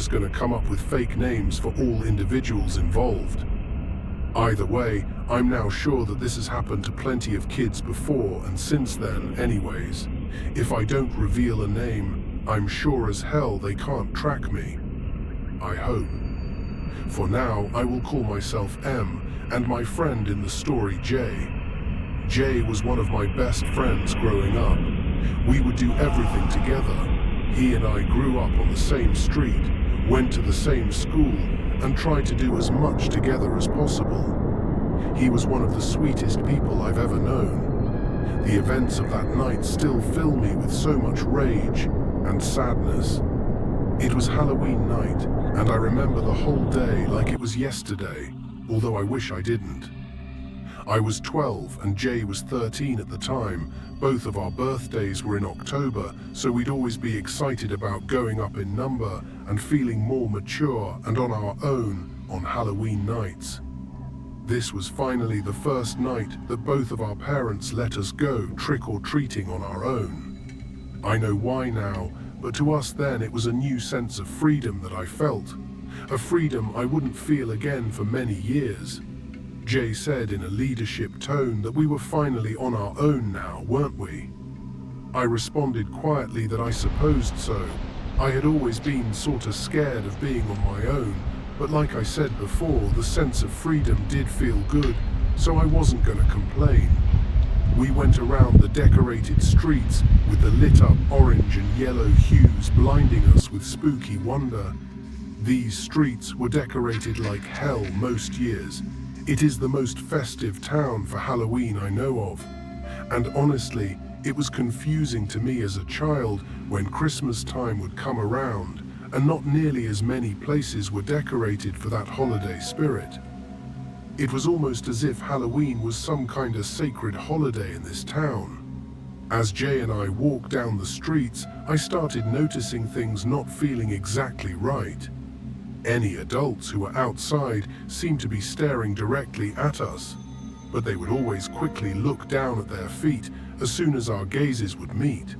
just going to come up with fake names for all individuals involved. Either way, I'm now sure that this has happened to plenty of kids before and since then anyways. If I don't reveal a name, I'm sure as hell they can't track me. I hope. For now, I will call myself M, and my friend in the story J. Jay was one of my best friends growing up. We would do everything together. He and I grew up on the same street, went to the same school, and tried to do as much together as possible. He was one of the sweetest people I've ever known. The events of that night still fill me with so much rage and sadness. It was Halloween night, and I remember the whole day like it was yesterday, although I wish I didn't. I was 12 and Jay was 13 at the time. Both of our birthdays were in October, so we'd always be excited about going up in number and feeling more mature and on our own on Halloween nights. This was finally the first night that both of our parents let us go trick-or-treating on our own. I know why now, but to us then it was a new sense of freedom that I felt. A freedom I wouldn't feel again for many years. Jay said in a leadership tone that we were finally on our own now, weren't we? I responded quietly that I supposed so. I had always been sorta scared of being on my own, but like I said before, the sense of freedom did feel good, so I wasn't gonna complain. We went around the decorated streets with the lit up orange and yellow hues blinding us with spooky wonder. These streets were decorated like hell most years. It is the most festive town for Halloween I know of. And honestly, it was confusing to me as a child when Christmas time would come around and not nearly as many places were decorated for that holiday spirit. It was almost as if Halloween was some kind of sacred holiday in this town. As Jay and I walked down the streets, I started noticing things not feeling exactly right. Any adults who were outside seemed to be staring directly at us, but they would always quickly look down at their feet as soon as our gazes would meet.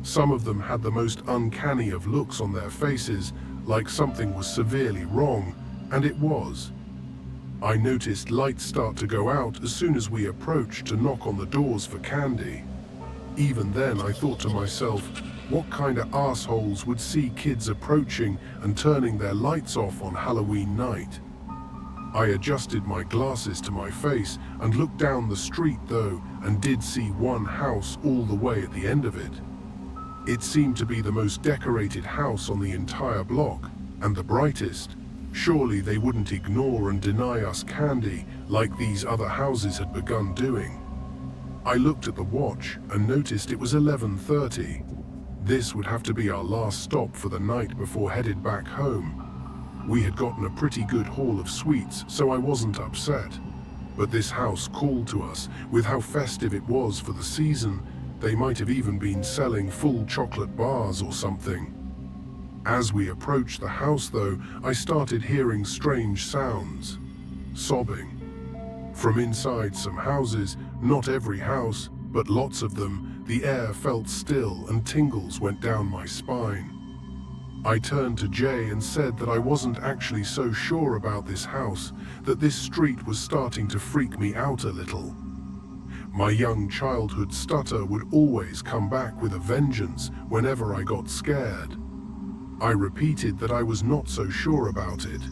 Some of them had the most uncanny of looks on their faces, like something was severely wrong, and it was. I noticed lights start to go out as soon as we approached to knock on the doors for candy. Even then I thought to myself, what kind of assholes would see kids approaching and turning their lights off on Halloween night? I adjusted my glasses to my face and looked down the street though, and did see one house all the way at the end of it. It seemed to be the most decorated house on the entire block, and the brightest. Surely they wouldn't ignore and deny us candy like these other houses had begun doing. I looked at the watch and noticed it was 11:30. This would have to be our last stop for the night before headed back home. We had gotten a pretty good haul of sweets, so I wasn't upset. But this house called to us. With how festive it was for the season, they might have even been selling full chocolate bars or something. As we approached the house though, I started hearing strange sounds. Sobbing. From inside some houses, not every house, but lots of them, the air felt still and tingles went down my spine. I turned to Jay and said that I wasn't actually so sure about this house, that this street was starting to freak me out a little. My young childhood stutter would always come back with a vengeance whenever I got scared. I repeated that I was not so sure about it.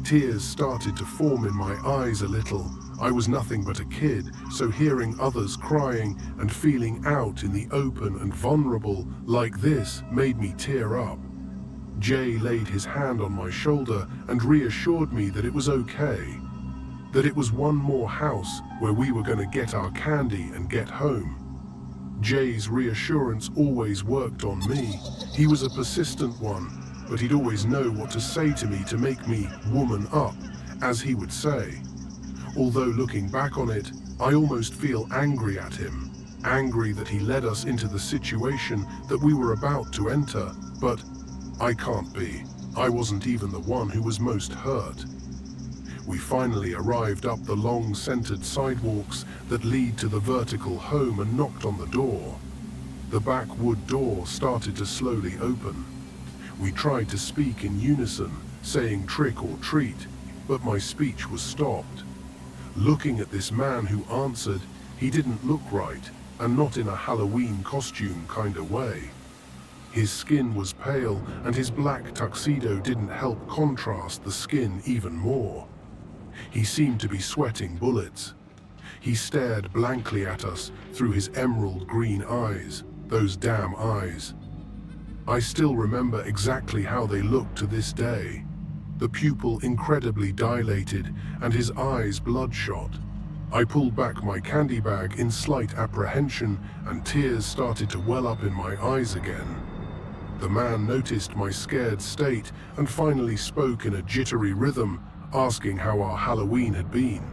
Tears started to form in my eyes a little. I was nothing but a kid, so hearing others crying and feeling out in the open and vulnerable like this made me tear up. Jay laid his hand on my shoulder and reassured me that it was okay. That it was one more house where we were going to get our candy and get home. Jay's reassurance always worked on me. He was a persistent one, but he'd always know what to say to me to make me woman up, as he would say. Although looking back on it, I almost feel angry at him. Angry that he led us into the situation that we were about to enter, but I can't be. I wasn't even the one who was most hurt. We finally arrived up the long centered sidewalks that lead to the vertical home and knocked on the door. The back wood door started to slowly open. We tried to speak in unison, saying trick or treat, but my speech was stopped. Looking at this man who answered, he didn't look right, and not in a Halloween costume kind of way. His skin was pale, and his black tuxedo didn't help contrast the skin even more. He seemed to be sweating bullets. He stared blankly at us through his emerald green eyes, those damn eyes. I still remember exactly how they looked to this day. The pupil incredibly dilated and his eyes bloodshot. I pulled back my candy bag in slight apprehension and tears started to well up in my eyes again. The man noticed my scared state and finally spoke in a jittery rhythm, asking how our Halloween had been.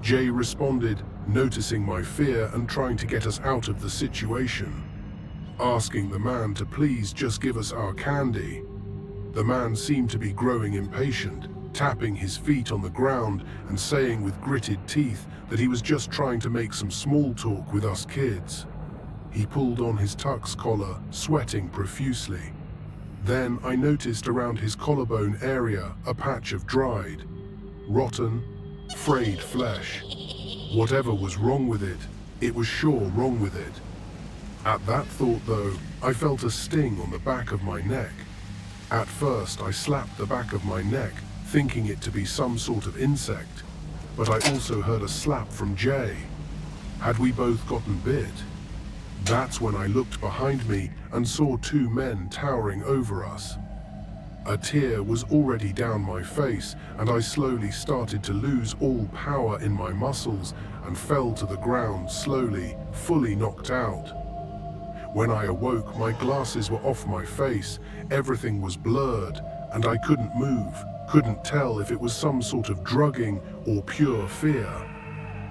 Jay responded, noticing my fear and trying to get us out of the situation, asking the man to please just give us our candy. The man seemed to be growing impatient, tapping his feet on the ground and saying with gritted teeth that he was just trying to make some small talk with us kids. He pulled on his tux collar, sweating profusely. Then I noticed around his collarbone area a patch of dried, rotten, frayed flesh. Whatever was wrong with it, it was sure wrong with it. At that thought though, I felt a sting on the back of my neck. At first I slapped the back of my neck, thinking it to be some sort of insect, but I also heard a slap from Jay. Had we both gotten bit? That's when I looked behind me and saw two men towering over us. A tear was already down my face and I slowly started to lose all power in my muscles and fell to the ground slowly, fully knocked out. When I awoke, my glasses were off my face, everything was blurred, and I couldn't move, couldn't tell if it was some sort of drugging or pure fear.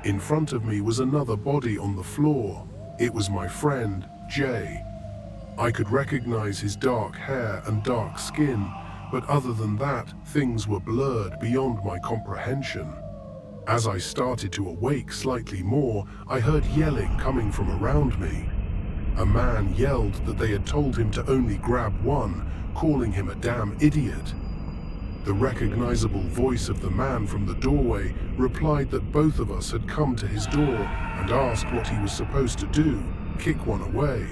In front of me was another body on the floor. It was my friend, Jay. I could recognize his dark hair and dark skin, but other than that, things were blurred beyond my comprehension. As I started to awake slightly more, I heard yelling coming from around me. A man yelled that they had told him to only grab one, calling him a damn idiot. The recognizable voice of the man from the doorway replied that both of us had come to his door and asked what he was supposed to do, kick one away.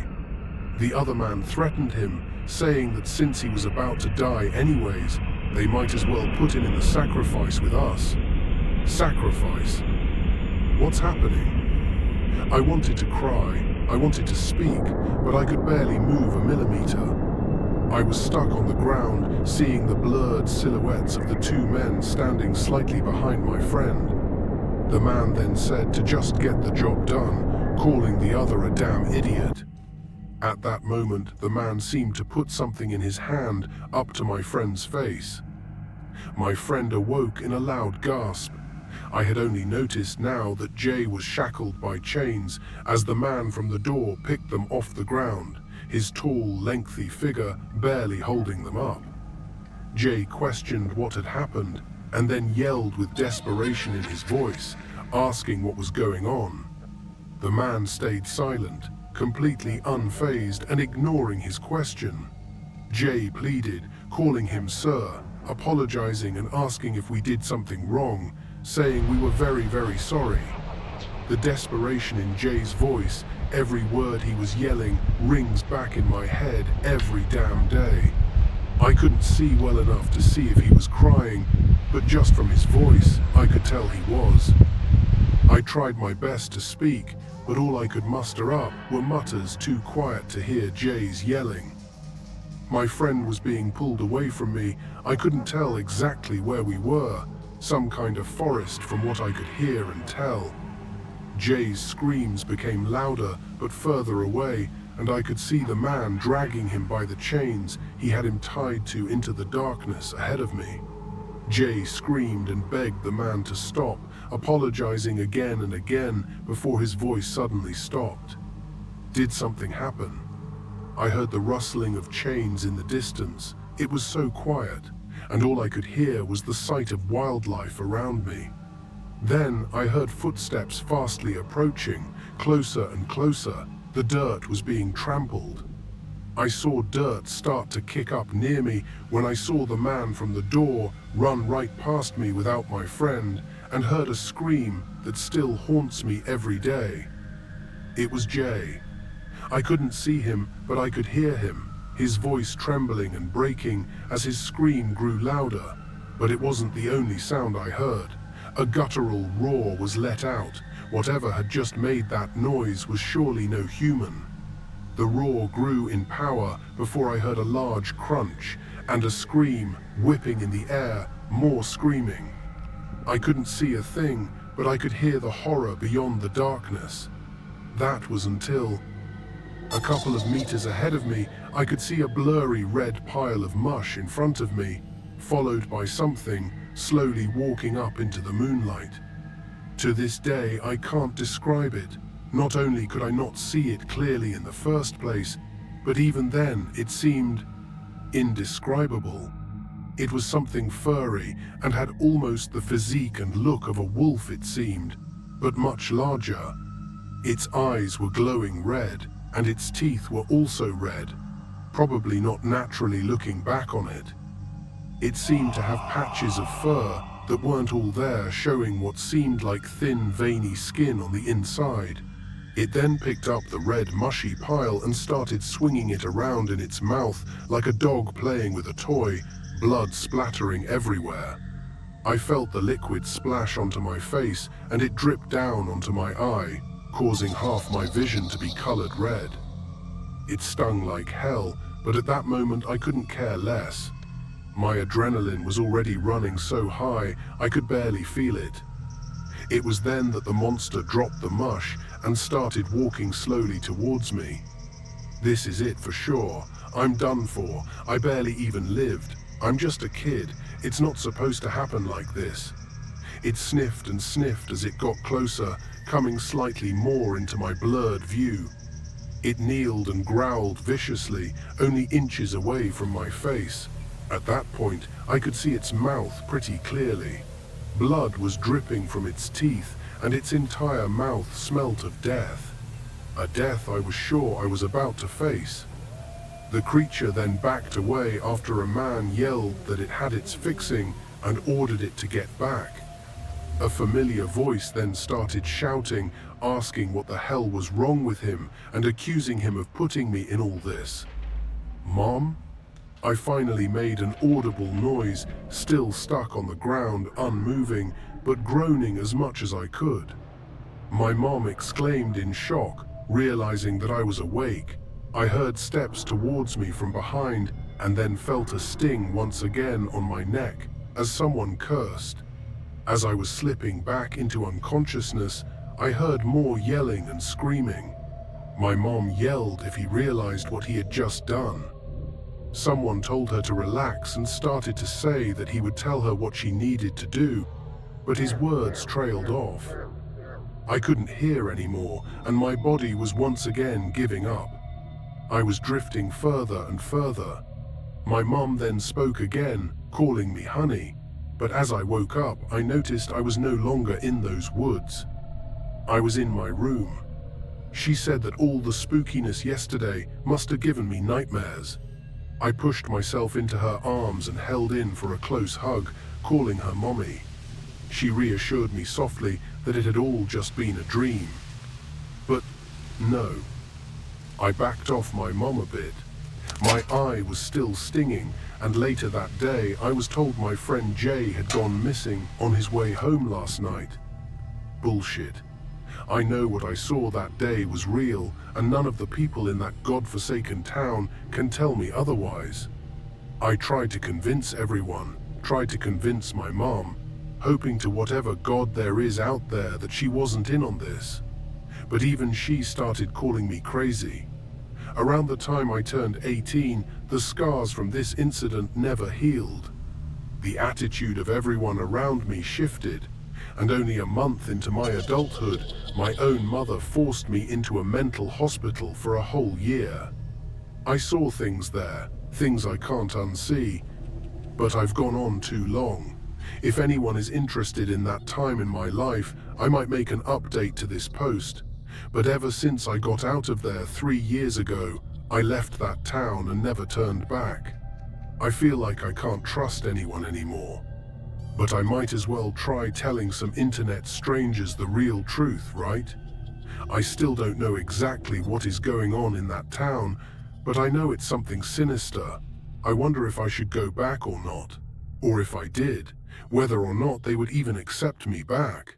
The other man threatened him, saying that since he was about to die anyways, they might as well put him in the sacrifice with us. Sacrifice? What's happening? I wanted to cry, I wanted to speak, but I could barely move a millimeter. I was stuck on the ground, seeing the blurred silhouettes of the two men standing slightly behind my friend. The man then said to just get the job done, calling the other a damn idiot. At that moment, the man seemed to put something in his hand up to my friend's face. My friend awoke in a loud gasp. I had only noticed now that Jay was shackled by chains as the man from the door picked them off the ground, his tall, lengthy figure barely holding them up. Jay questioned what had happened and then yelled with desperation in his voice, asking what was going on. The man stayed silent, completely unfazed and ignoring his question. Jay pleaded, calling him sir, apologizing and asking if we did something wrong, saying we were very, very sorry. The desperation in Jay's voice, every word he was yelling, rings back in my head every damn day. I couldn't see well enough to see if he was crying, but just from his voice, I could tell he was. I tried my best to speak, but all I could muster up were mutters too quiet to hear Jay's yelling. My friend was being pulled away from me. I couldn't tell exactly where we were, some kind of forest from what I could hear and tell. Jay's screams became louder but further away, and I could see the man dragging him by the chains he had him tied to into the darkness ahead of me. Jay screamed and begged the man to stop, apologizing again and again before his voice suddenly stopped. Did something happen? I heard the rustling of chains in the distance. It was so quiet, and all I could hear was the sight of wildlife around me. Then I heard footsteps fastly approaching, closer and closer. The dirt was being trampled. I saw dirt start to kick up near me when I saw the man from the door run right past me without my friend, and heard a scream that still haunts me every day. It was Jay. I couldn't see him, but I could hear him, his voice trembling and breaking as his scream grew louder. But it wasn't the only sound I heard. A guttural roar was let out. Whatever had just made that noise was surely no human. The roar grew in power before I heard a large crunch and a scream whipping in the air, more screaming. I couldn't see a thing, but I could hear the horror beyond the darkness. That was until, a couple of meters ahead of me, I could see a blurry red pile of mush in front of me, followed by something slowly walking up into the moonlight. To this day, I can't describe it. Not only could I not see it clearly in the first place, but even then it seemed indescribable. It was something furry and had almost the physique and look of a wolf, it seemed, but much larger. Its eyes were glowing red, and its teeth were also red, probably not naturally looking back on it. It seemed to have patches of fur that weren't all there, showing what seemed like thin, veiny skin on the inside. It then picked up the red, mushy pile and started swinging it around in its mouth like a dog playing with a toy, blood splattering everywhere. I felt the liquid splash onto my face, and it dripped down onto my eye, causing half my vision to be colored red. It stung like hell, but at that moment I couldn't care less. My adrenaline was already running so high I could barely feel it. It was then that the monster dropped the mush and started walking slowly towards me. This is it for sure. I'm done for. I barely even lived. I'm just a kid. It's not supposed to happen like this. It sniffed and sniffed as it got closer, coming slightly more into my blurred view. It kneeled and growled viciously, only inches away from my face. At that point, I could see its mouth pretty clearly. Blood was dripping from its teeth, and its entire mouth smelt of death. A death I was sure I was about to face. The creature then backed away after a man yelled that it had its fixing and ordered it to get back. A familiar voice then started shouting, asking what the hell was wrong with him and accusing him of putting me in all this. Mom? I finally made an audible noise, still stuck on the ground, unmoving, but groaning as much as I could. My mom exclaimed in shock, realizing that I was awake. I heard steps towards me from behind and then felt a sting once again on my neck as someone cursed. As I was slipping back into unconsciousness, I heard more yelling and screaming. My mom yelled if he realized what he had just done. Someone told her to relax and started to say that he would tell her what she needed to do, but his words trailed off. I couldn't hear anymore, and my body was once again giving up. I was drifting further and further. My mom then spoke again, calling me honey, but as I woke up, I noticed I was no longer in those woods. I was in my room. She said that all the spookiness yesterday must have given me nightmares. I pushed myself into her arms and held in for a close hug, calling her mommy. She reassured me softly that it had all just been a dream. But no. I backed off my mom a bit. My eye was still stinging, and later that day I was told my friend Jay had gone missing on his way home last night. Bullshit. I know what I saw that day was real, and none of the people in that godforsaken town can tell me otherwise. I tried to convince everyone, tried to convince my mom, hoping to whatever god there is out there that she wasn't in on this. But even she started calling me crazy. Around the time I turned 18, the scars from this incident never healed. The attitude of everyone around me shifted, and only a month into my adulthood, my own mother forced me into a mental hospital for a whole year. I saw things there, things I can't unsee, but I've gone on too long. If anyone is interested in that time in my life, I might make an update to this post, but ever since I got out of there 3 years ago, I left that town and never turned back. I feel like I can't trust anyone anymore. But I might as well try telling some internet strangers the real truth, right? I still don't know exactly what is going on in that town, but I know it's something sinister. I wonder if I should go back or not. Or if I did, whether or not they would even accept me back.